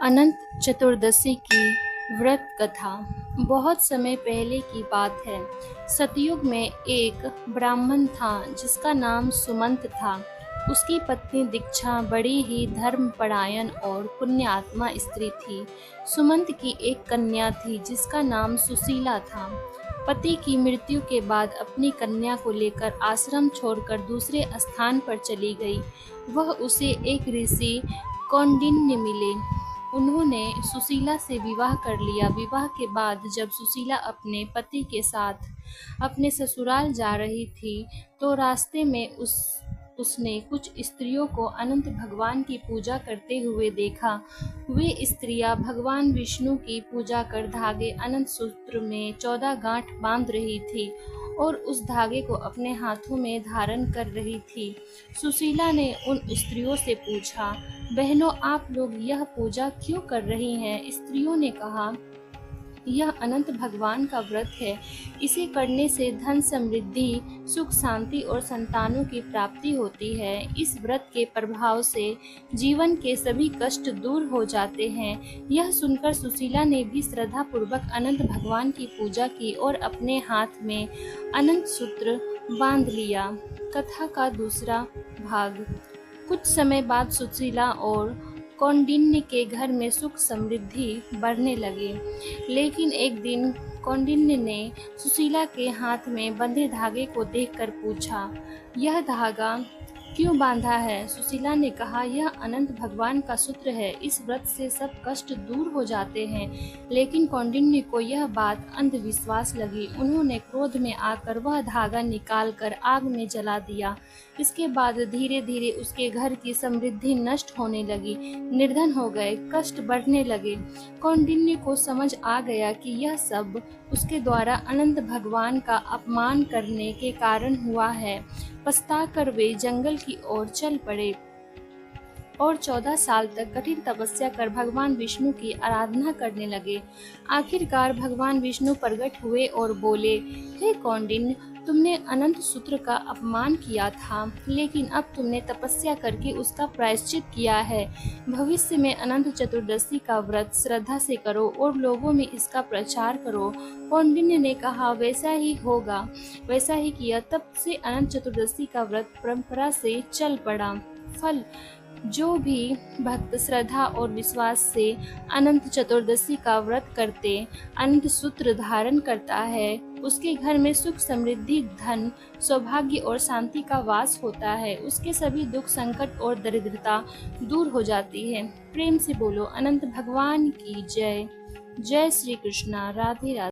अनंत चतुर्दशी की व्रत कथा। बहुत समय पहले की बात है। सतयुग में एक ब्राह्मण था जिसका नाम सुमंत था। उसकी पत्नी दीक्षा बड़ी ही धर्मपरायण और पुण्यात्मा स्त्री थी। सुमंत की एक कन्या थी जिसका नाम सुशीला था। पति की मृत्यु के बाद अपनी कन्या को लेकर आश्रम छोड़कर दूसरे स्थान पर चली गई। वह उसे एक ऋषि कौंडिन्य मिले। उन्होंने सुशीला से विवाह कर लिया। विवाह के बाद जब सुशीला अपने पति के साथ अपने ससुराल जा रही थी तो रास्ते में उसने कुछ स्त्रियों को अनंत भगवान की पूजा करते हुए देखा। वे स्त्रियां भगवान विष्णु की पूजा कर धागे अनंत सूत्र में 14 गांठ बांध रही थी और उस धागे को अपने हाथों में धारण कर रही थी। सुशीला ने उन स्त्रियों से पूछा, बहनों, आप लोग यह पूजा क्यों कर रही हैं? स्त्रियों ने कहा, यह अनंत भगवान का व्रत है। इसे करने से धन समृद्धि, सुख शांति और संतानों की प्राप्ति होती है। इस व्रत के प्रभाव से जीवन के सभी कष्ट दूर हो जाते हैं। यह सुनकर सुशीला ने भी श्रद्धा पूर्वक अनंत भगवान की पूजा की और अपने हाथ में अनंत सूत्र बांध लिया। कथा का दूसरा भाग। कुछ समय बाद सुशीला और कौंडिन्य के घर में सुख समृद्धि बढ़ने लगे। लेकिन एक दिन कौंडिन्य ने सुशीला के हाथ में बंधे धागे को देखकर पूछा, यह धागा क्यों बांधा है? सुशीला ने कहा, यह अनंत भगवान का सूत्र है। इस व्रत से सब कष्ट दूर हो जाते हैं। लेकिन कौंडिन्य को यह बात अंधविश्वास लगी। उन्होंने क्रोध में आकर वह धागा निकालकर आग में जला दिया। इसके बाद धीरे धीरे उसके घर की समृद्धि नष्ट होने लगी। निर्धन हो गए, कष्ट बढ़ने लगे। कौंडिन्य को समझ आ गया कि यह सब उसके द्वारा अनंत भगवान का अपमान करने के कारण हुआ है। पछताकर वे जंगल की ओर चल पड़े और 14 साल तक कठिन तपस्या कर भगवान विष्णु की आराधना करने लगे। आखिरकार भगवान विष्णु प्रकट हुए और बोले, हे कौंडिन्य, तुमने अनंत सूत्र का अपमान किया था, लेकिन अब तुमने तपस्या करके उसका प्रायश्चित किया है। भविष्य में अनंत चतुर्दशी का व्रत श्रद्धा से करो और लोगों में इसका प्रचार करो। कौंडिन्य ने कहा, वैसा ही होगा। वैसा ही किया। तब से अनंत चतुर्दशी का व्रत परंपरा से चल पड़ा। फल, जो भी भक्त श्रद्धा और विश्वास से अनंत चतुर्दशी का व्रत करते अनंत सूत्र धारण करता है, उसके घर में सुख समृद्धि, धन, सौभाग्य और शांति का वास होता है। उसके सभी दुख, संकट और दरिद्रता दूर हो जाती है। प्रेम से बोलो, अनंत भगवान की जय। जय श्री कृष्णा। राधे राधे।